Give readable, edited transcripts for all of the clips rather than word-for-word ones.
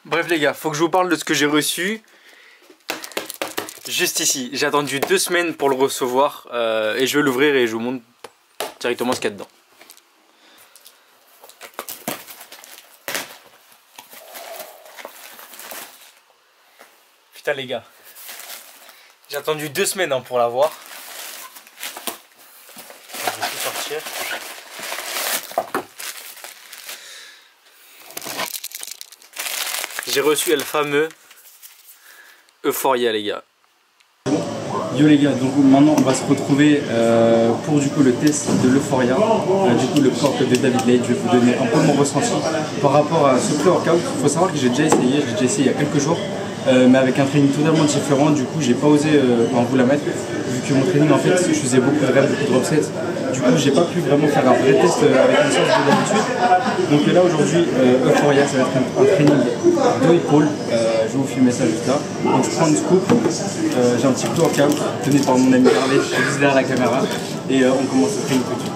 Bref les gars, faut que je vous parle de ce que j'ai reçu. Juste ici, j'ai attendu 2 semaines pour le recevoir et je vais l'ouvrir et je vous montre directement ce qu'il y a dedans. Putain les gars, j'ai attendu 2 semaines hein, pour l'avoir. Je vais tout sortir. J'ai reçu le fameux Euphoria les gars. Yo les gars, donc maintenant on va se retrouver pour du coup le test de l'Euphoria, du coup le corps de David Lade. Je vais vous donner un peu mon ressenti par rapport à ce pré-workout. Il faut savoir que j'ai déjà essayé il y a quelques jours, mais avec un training totalement différent. Du coup j'ai pas osé vous la mettre, vu que mon training en fait je faisais beaucoup de reps, beaucoup de drop sets. Du coup j'ai pas pu vraiment faire un vrai test avec une séance de d'habitude. Donc là aujourd'hui Euphoria, ça va être un training de épaules. Je vais vous filmer ça juste là. Donc je prends une scoop, j'ai un petit pré-workout donné par mon ami Harley, je suis juste derrière la caméra et on commence le training tout de suite.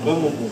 Vraiment bon.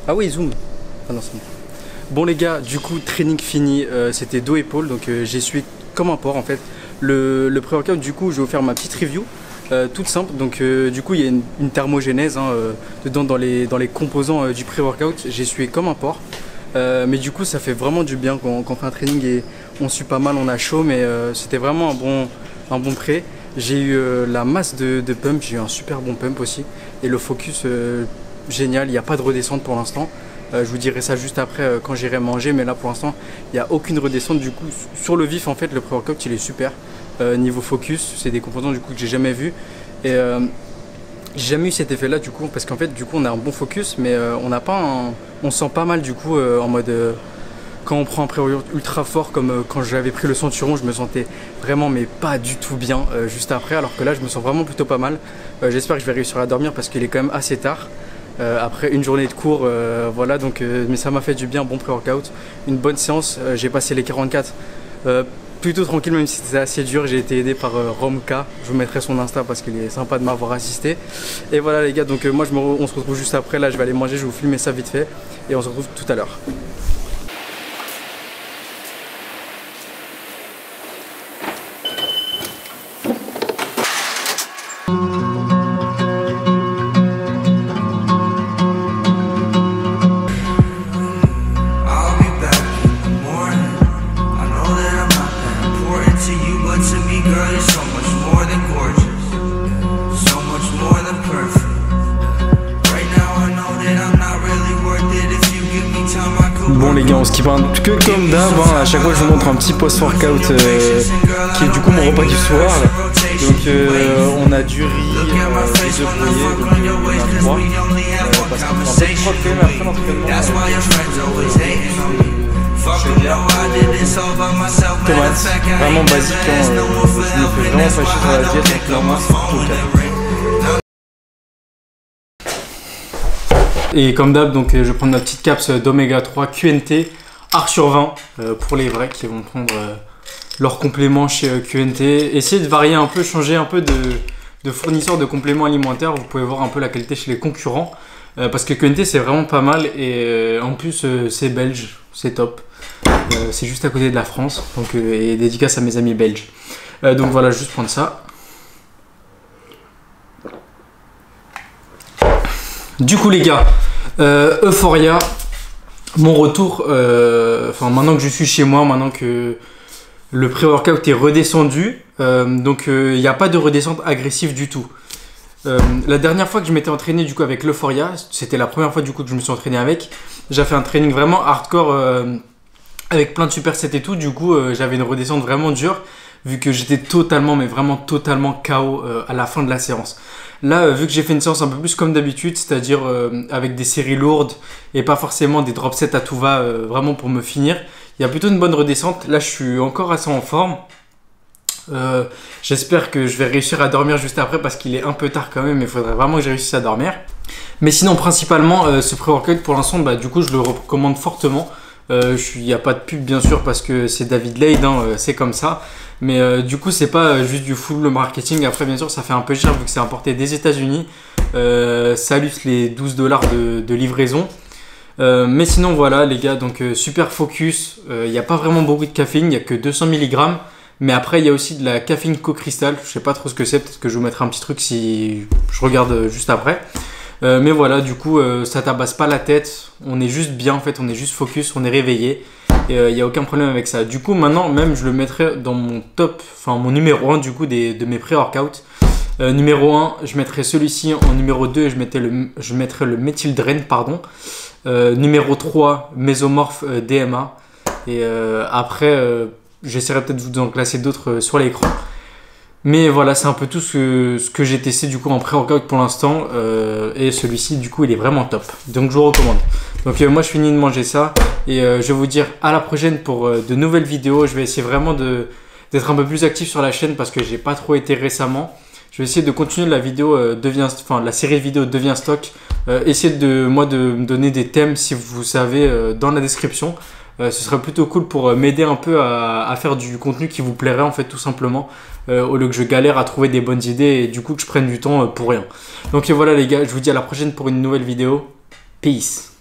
Ah oui, zoom. Ah non, c'est bon. Bon les gars, du coup, training fini, c'était dos-épaule, donc j'ai essuyé comme un porc en fait. Le pré-workout, du coup, je vais vous faire ma petite review, toute simple. Donc du coup, il y a une thermogénèse dedans dans les composants du pré-workout. J'ai essuyé comme un porc. Mais du coup, ça fait vraiment du bien quand on fait un training et on sue pas mal, on a chaud, mais c'était vraiment un bon pré. J'ai eu la masse de pump, j'ai eu un super bon pump aussi. Et le focus, génial, il n'y a pas de redescente pour l'instant. Je vous dirai ça juste après quand j'irai manger, mais là pour l'instant, il n'y a aucune redescente. Du coup, sur le vif, en fait, le pré-workout, il est super. Niveau focus, c'est des composants du coup que j'ai jamais vu. Et j'ai jamais eu cet effet-là du coup, parce qu'en fait, du coup, on a un bon focus, mais on sent pas mal du coup en mode. Quand on prend un pré-workout ultra fort, comme quand j'avais pris le ceinturon, je me sentais vraiment mais pas du tout bien juste après, alors que là je me sens vraiment plutôt pas mal. J'espère que je vais réussir à dormir parce qu'il est quand même assez tard. Après une journée de cours, voilà, donc, mais ça m'a fait du bien, bon pré-workout, une bonne séance. J'ai passé les 44 plutôt tranquille, même si c'était assez dur. J'ai été aidé par Romka, je vous mettrai son Insta parce qu'il est sympa de m'avoir assisté. Et voilà les gars, donc moi on se retrouve juste après, là je vais aller manger, je vais vous filmer ça vite fait et on se retrouve tout à l'heure. Bon les gars, on skip que comme d'hab, hein. À chaque fois je vous montre un petit post-workout qui est du coup mon repas du soir. Donc on a du riz, des œufs brouillés, donc on a 3. Parce qu'on fait un peu de prod quand même après l'entraînement. Tomates, vraiment basique, hein. Je me fais vraiment pas chier sur la diète, donc clairement c'est plutôt calme. Et comme d'hab, donc je vais prendre ma petite caps d'oméga 3 QNT Art sur 20 pour les vrais qui vont prendre leur complément chez QNT. Essayez de varier un peu, changer un peu de fournisseur de compléments alimentaires. Vous pouvez voir un peu la qualité chez les concurrents parce que QNT c'est vraiment pas mal et en plus c'est belge, c'est top. C'est juste à côté de la France, donc et dédicace à mes amis belges. Donc voilà, juste prendre ça. Du coup les gars, Euphoria, mon retour, maintenant que je suis chez moi, maintenant que le pré-workout est redescendu, donc il n'y a pas de redescente agressive du tout. La dernière fois que je m'étais entraîné du coup avec l'Euphoria, c'était la première fois du coup que je me suis entraîné avec. J'ai fait un training vraiment hardcore avec plein de supersets et tout, du coup j'avais une redescente vraiment dure vu que j'étais totalement, mais vraiment totalement KO à la fin de la séance. Là, vu que j'ai fait une séance un peu plus comme d'habitude, c'est-à-dire avec des séries lourdes et pas forcément des drop sets à tout va vraiment pour me finir, il y a plutôt une bonne redescente. Là, je suis encore assez en forme. J'espère que je vais réussir à dormir juste après parce qu'il est un peu tard quand même, mais il faudrait vraiment que je réussisse à dormir. Mais sinon, principalement, ce pré-workout pour l'instant, du coup, je le recommande fortement. Il n'y a pas de pub bien sûr parce que c'est David Laid, hein, c'est comme ça. Mais du coup, c'est pas juste du full marketing. Après, bien sûr, ça fait un peu cher vu que c'est importé des États-Unis. Salut les 12 $ de livraison. Mais sinon, voilà, les gars, donc super focus. Il n'y a pas vraiment beaucoup de caféine, il n'y a que 200 mg. Mais après, il y a aussi de la caféine co-cristal. Je sais pas trop ce que c'est, peut-être que je vous mettrai un petit truc si je regarde juste après. Mais voilà, du coup, ça tabasse pas la tête. On est juste bien, en fait, on est juste focus, on est réveillé. Et il n'y a aucun problème avec ça. Du coup, maintenant, même, je le mettrai dans mon top, enfin, mon numéro 1 du coup de mes pré-workouts. Numéro 1, je mettrai celui-ci. En numéro 2, je mettrai le Methyldrain, pardon. Numéro 3, Mesomorph DMA. Et après, j'essaierai peut-être de vous en classer d'autres sur l'écran. Mais voilà, c'est un peu tout ce que j'ai testé du coup en pré-workout pour l'instant. Et celui-ci, du coup, il est vraiment top. Donc, je vous recommande. Donc, moi, je finis de manger ça. Et je vais vous dire à la prochaine pour de nouvelles vidéos. Je vais essayer vraiment d'être un peu plus actif sur la chaîne parce que j'ai pas trop été récemment. Je vais essayer de continuer la série de vidéos devient stock. Essayez de me donner des thèmes si vous savez dans la description. Ce serait plutôt cool pour m'aider un peu à faire du contenu qui vous plairait en fait tout simplement. Au lieu que je galère à trouver des bonnes idées et du coup que je prenne du temps pour rien. Donc voilà les gars, je vous dis à la prochaine pour une nouvelle vidéo. Peace.